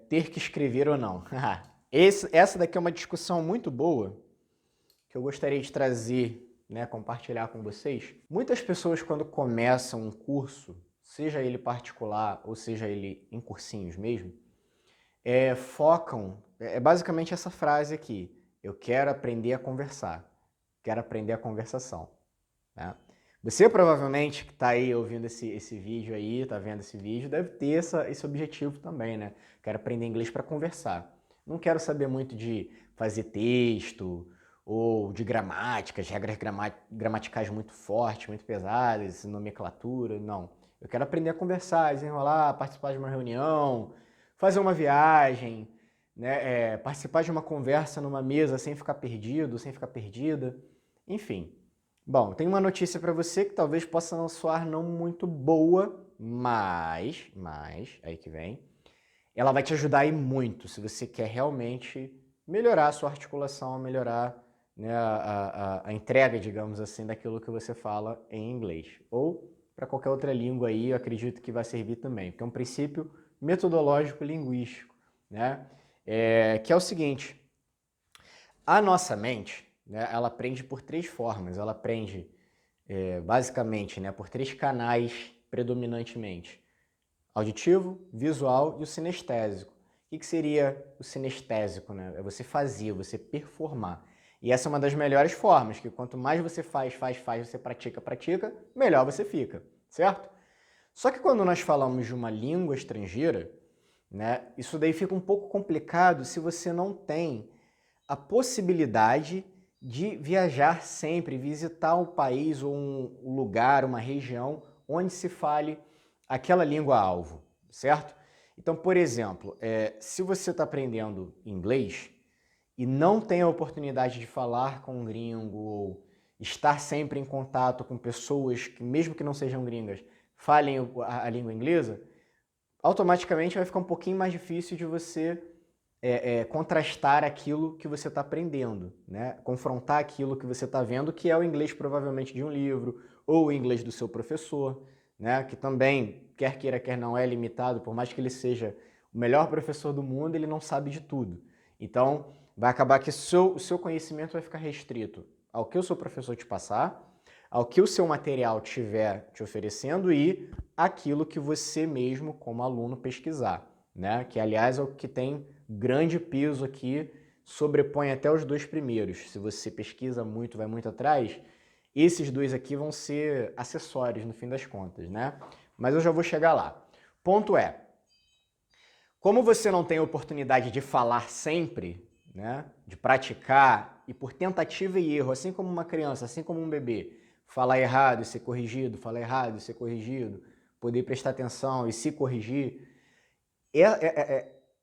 ter que escrever ou não. Essa daqui é uma discussão muito boa que eu gostaria de trazer, né, compartilhar com vocês. Muitas pessoas, quando começam um curso, seja ele particular ou seja ele em cursinhos mesmo, focam, basicamente essa frase aqui: eu quero aprender a conversar, quero aprender a conversação, né? Você provavelmente que está aí ouvindo esse vídeo aí, está vendo esse vídeo, deve ter esse objetivo também, né? Quero aprender inglês para conversar. Não quero saber muito de fazer texto ou de gramáticas, regras gramaticais muito fortes, muito pesadas, nomenclatura, não. Eu quero aprender a conversar, desenrolar, participar de uma reunião, fazer uma viagem, né? Participar de uma conversa numa mesa sem ficar perdido, sem ficar perdida, enfim. Bom, tem uma notícia para você que talvez possa não soar não muito boa, mas, aí que vem, ela vai te ajudar aí muito se você quer realmente melhorar a sua articulação, melhorar, né, a entrega, digamos assim, daquilo que você fala em inglês. Ou para qualquer outra língua aí, eu acredito que vai servir também, porque é um princípio metodológico linguístico, né? Que é o seguinte: a nossa mente, né, ela aprende por três formas. Ela aprende basicamente, né, por três canais predominantemente: auditivo, visual e o sinestésico. O que seria o sinestésico, né? É você fazer, você performar. E essa é uma das melhores formas, que quanto mais você faz, você pratica, melhor você fica, certo? Só que quando nós falamos de uma língua estrangeira, né, isso daí fica um pouco complicado se você não tem a possibilidade de viajar sempre, visitar um país ou um lugar, uma região onde se fale aquela língua-alvo, certo? Então, por exemplo, se você está aprendendo inglês e não tem a oportunidade de falar com um gringo ou estar sempre em contato com pessoas que, mesmo que não sejam gringas, falem a língua inglesa, automaticamente vai ficar um pouquinho mais difícil de você contrastar aquilo que você está aprendendo, né? Confrontar aquilo que você está vendo, que é o inglês provavelmente de um livro, ou o inglês do seu professor, né? Que também, quer queira, quer não, é limitado, por mais que ele seja o melhor professor do mundo, ele não sabe de tudo. Então, vai acabar que o seu conhecimento vai ficar restrito ao que o seu professor te passar, ao que o seu material estiver te oferecendo e aquilo que você mesmo, como aluno, pesquisar, né? Que, aliás, é o que tem grande peso aqui, sobrepõe até os dois primeiros. Se você pesquisa muito, vai muito atrás, esses dois aqui vão ser acessórios no fim das contas, né? Mas eu já vou chegar lá. Ponto é, como você não tem a oportunidade de falar sempre, né, de praticar, e por tentativa e erro, assim como uma criança, assim como um bebê, falar errado e ser corrigido, falar errado e ser corrigido, poder prestar atenção e se corrigir,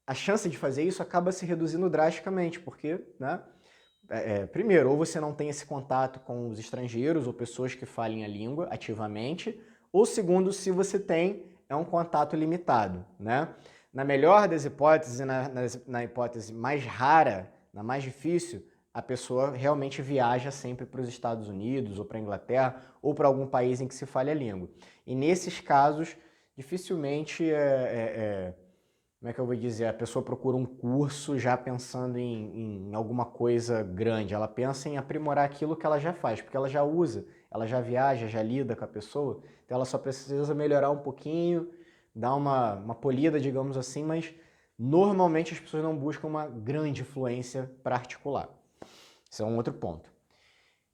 a chance de fazer isso acaba se reduzindo drasticamente, porque, né, primeiro, ou você não tem esse contato com os estrangeiros ou pessoas que falem a língua ativamente, ou segundo, se você tem, é um contato limitado, né? Na melhor das hipóteses, na hipótese mais rara, na mais difícil, a pessoa realmente viaja sempre para os Estados Unidos ou para a Inglaterra ou para algum país em que se fale a língua. E nesses casos, dificilmente como é que eu vou dizer, a pessoa procura um curso já pensando em alguma coisa grande. Ela pensa em aprimorar aquilo que ela já faz, porque ela já usa, ela já viaja, já lida com a pessoa, então ela só precisa melhorar um pouquinho, dar uma polida, digamos assim, mas normalmente as pessoas não buscam uma grande fluência para articular. Isso é um outro ponto.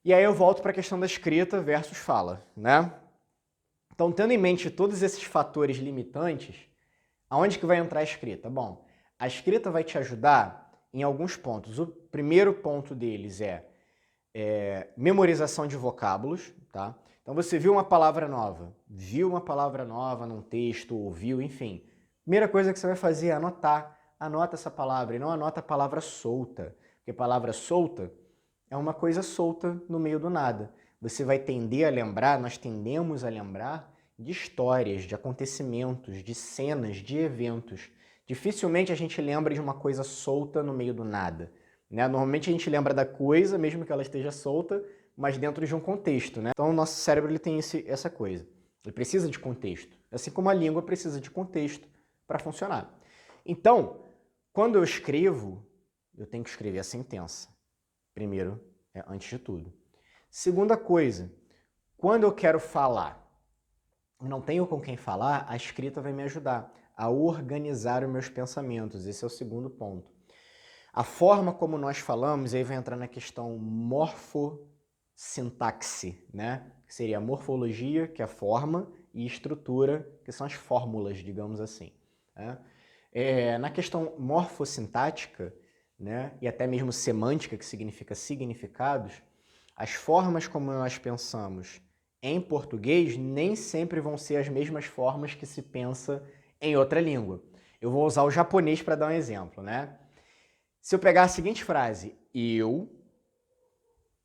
E aí eu volto para a questão da escrita versus fala, né? Então, tendo em mente todos esses fatores limitantes, aonde que vai entrar a escrita? Bom, a escrita vai te ajudar em alguns pontos. O primeiro ponto deles memorização de vocábulos, tá? Então você viu uma palavra nova num texto, ouviu, enfim. Primeira coisa que você vai fazer é anotar. Anota essa palavra e não anota a palavra solta, porque palavra solta é uma coisa solta no meio do nada. Você vai tender a lembrar, nós tendemos a lembrar de histórias, de acontecimentos, de cenas, de eventos. Dificilmente a gente lembra de uma coisa solta no meio do nada, né? Normalmente a gente lembra da coisa, mesmo que ela esteja solta, mas dentro de um contexto, né? Então o nosso cérebro ele tem essa coisa. Ele precisa de contexto. Assim como a língua precisa de contexto para funcionar. Então, quando eu escrevo, eu tenho que escrever a sentença. Primeiro, antes de tudo. Segunda coisa, quando eu quero falar e não tenho com quem falar, a escrita vai me ajudar a organizar os meus pensamentos. Esse é o segundo ponto. A forma como nós falamos, aí vai entrar na questão morfossintaxe, né? Que seria a morfologia, que é a forma, e estrutura, que são as fórmulas, digamos assim. Né? Na questão morfossintática, né? E até mesmo semântica, que significa significados, as formas como nós pensamos em português nem sempre vão ser as mesmas formas que se pensa em outra língua. Eu vou usar o japonês para dar um exemplo, né? Se eu pegar a seguinte frase, eu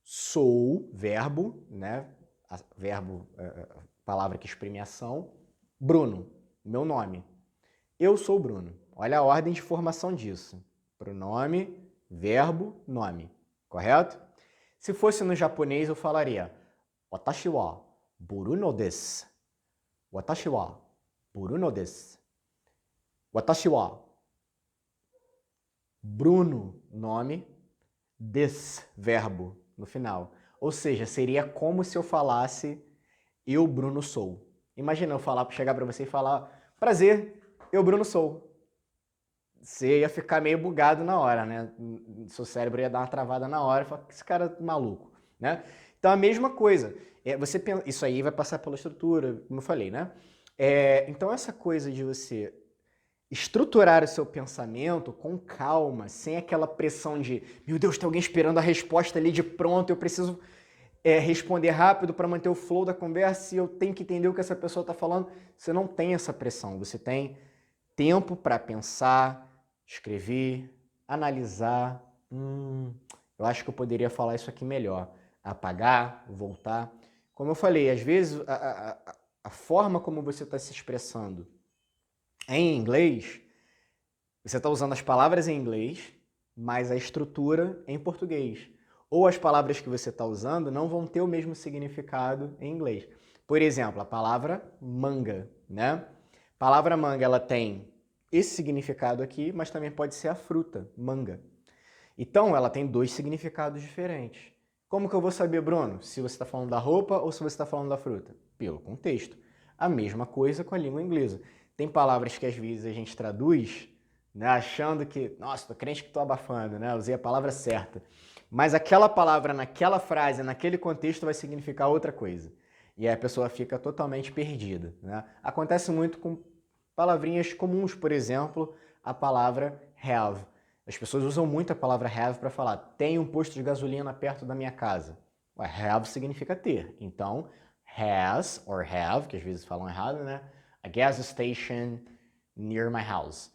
sou, verbo, né? Verbo, palavra que exprime ação, Bruno, meu nome. Eu sou Bruno. Olha a ordem de formação disso. Pronome, verbo, nome. Correto? Se fosse no japonês, eu falaria Watashi wa Bruno desu. Watashi wa Bruno desu. Watashi wa Bruno, nome, des, verbo, no final. Ou seja, seria como se eu falasse eu, Bruno, sou. Imagina eu chegar para você e falar prazer, eu, Bruno, sou. Você ia ficar meio bugado na hora, né? Seu cérebro ia dar uma travada na hora e falar, que esse cara é maluco, né? Então a mesma coisa. Isso aí vai passar pela estrutura, como eu falei, né? Então essa coisa de você estruturar o seu pensamento com calma, sem aquela pressão de meu Deus, tem alguém esperando a resposta ali de pronto, eu preciso responder rápido para manter o flow da conversa e eu tenho que entender o que essa pessoa está falando. Você não tem essa pressão, você tem tempo para pensar, escrever, analisar. Eu acho que eu poderia falar isso aqui melhor. Apagar, voltar. Como eu falei, às vezes a forma como você está se expressando em inglês, você está usando as palavras em inglês, mas a estrutura em português. Ou as palavras que você está usando não vão ter o mesmo significado em inglês. Por exemplo, a palavra manga, né? A palavra manga, ela tem esse significado aqui, mas também pode ser a fruta, manga. Então, ela tem dois significados diferentes. Como que eu vou saber, Bruno, se você está falando da roupa ou se você está falando da fruta? Pelo contexto. A mesma coisa com a língua inglesa. Tem palavras que às vezes a gente traduz, né, achando que, nossa, tô crente que tô abafando, né? Usei a palavra certa. Mas aquela palavra naquela frase, naquele contexto vai significar outra coisa. E aí a pessoa fica totalmente perdida, né? Acontece muito com palavrinhas comuns, por exemplo, a palavra have. As pessoas usam muito a palavra have para falar, tem um posto de gasolina perto da minha casa. Ué, have significa ter. Então, has, or have, que às vezes falam errado, né? A gas station near my house.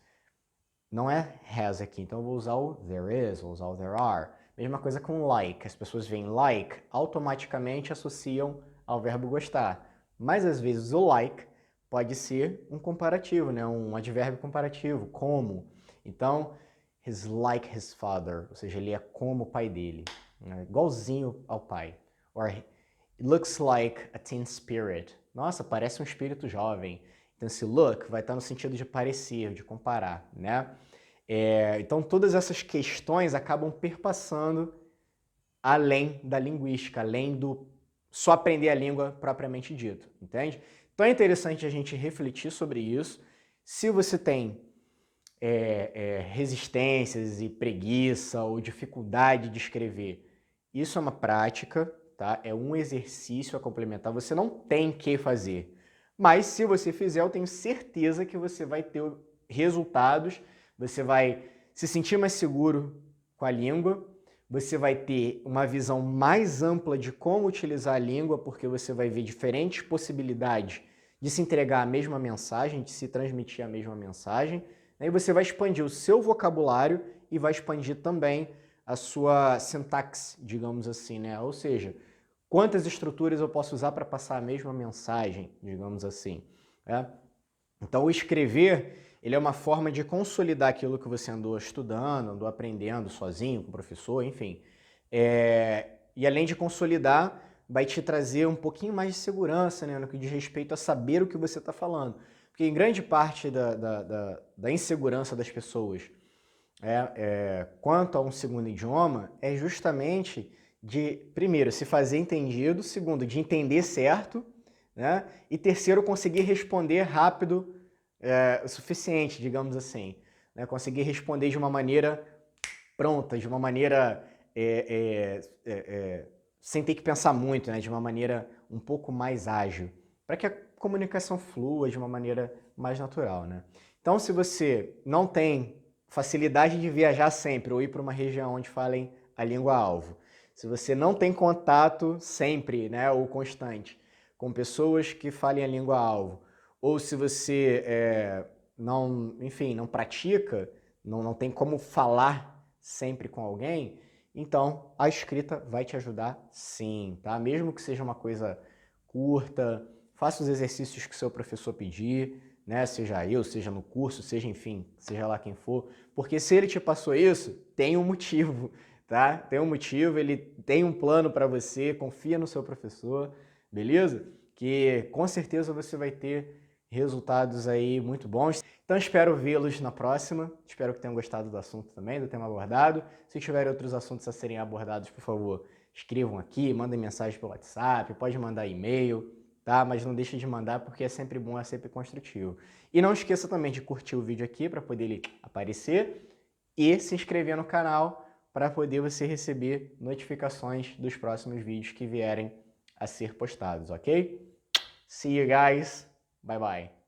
Não é has aqui, então eu vou usar o there is, vou usar o there are. Mesma coisa com like. As pessoas veem like, automaticamente associam ao verbo gostar. Mas às vezes o like pode ser um comparativo, né? Um advérbio comparativo, como. Então, he's like his father, ou seja, ele é como o pai dele, né? Igualzinho ao pai. Or, it looks like a teen spirit. Nossa, parece um espírito jovem. Então, esse look vai estar no sentido de parecer, de comparar, né? Então, todas essas questões acabam perpassando além da linguística, além do só aprender a língua propriamente dito, entende? Então, é interessante a gente refletir sobre isso. Se você tem resistências e preguiça ou dificuldade de escrever, isso é uma prática, tá? É um exercício a complementar. Você não tem que fazer. Mas se você fizer, eu tenho certeza que você vai ter resultados, você vai se sentir mais seguro com a língua, você vai ter uma visão mais ampla de como utilizar a língua, porque você vai ver diferentes possibilidades de se entregar a mesma mensagem, de se transmitir a mesma mensagem, né? E você vai expandir o seu vocabulário e vai expandir também a sua sintaxe, digamos assim, né? Ou seja, quantas estruturas eu posso usar para passar a mesma mensagem, digamos assim, né? Então, o escrever, ele é uma forma de consolidar aquilo que você andou estudando, andou aprendendo sozinho, com o professor, enfim. E além de consolidar, vai te trazer um pouquinho mais de segurança, né, no que diz respeito a saber o que você está falando. Porque em grande parte da insegurança das pessoas quanto a um segundo idioma é justamente de, primeiro, se fazer entendido, segundo, de entender certo, né? E terceiro, conseguir responder rápido o suficiente, digamos assim. Né? Conseguir responder de uma maneira pronta, de uma maneira sem ter que pensar muito, né? De uma maneira um pouco mais ágil, para que a comunicação flua de uma maneira mais natural, né? Então, se você não tem facilidade de viajar sempre ou ir para uma região onde falem a língua-alvo, se você não tem contato sempre, né, ou constante, com pessoas que falem a língua-alvo, ou se você não, enfim, não pratica, não tem como falar sempre com alguém, então a escrita vai te ajudar sim, tá? Mesmo que seja uma coisa curta, faça os exercícios que o seu professor pedir, né? Seja eu, seja no curso, seja enfim, seja lá quem for, porque se ele te passou isso, tem um motivo, tá? Tem um motivo, ele tem um plano para você, confia no seu professor, beleza? Que com certeza você vai ter resultados aí muito bons. Então espero vê-los na próxima, espero que tenham gostado do assunto também, do tema abordado. Se tiverem outros assuntos a serem abordados, por favor, escrevam aqui, mandem mensagem pelo WhatsApp, pode mandar e-mail, tá? Mas não deixe de mandar porque é sempre bom, é sempre construtivo. E não esqueça também de curtir o vídeo aqui para poder ele aparecer e se inscrever no canal para poder você receber notificações dos próximos vídeos que vierem a ser postados, ok? See you guys. Bye bye.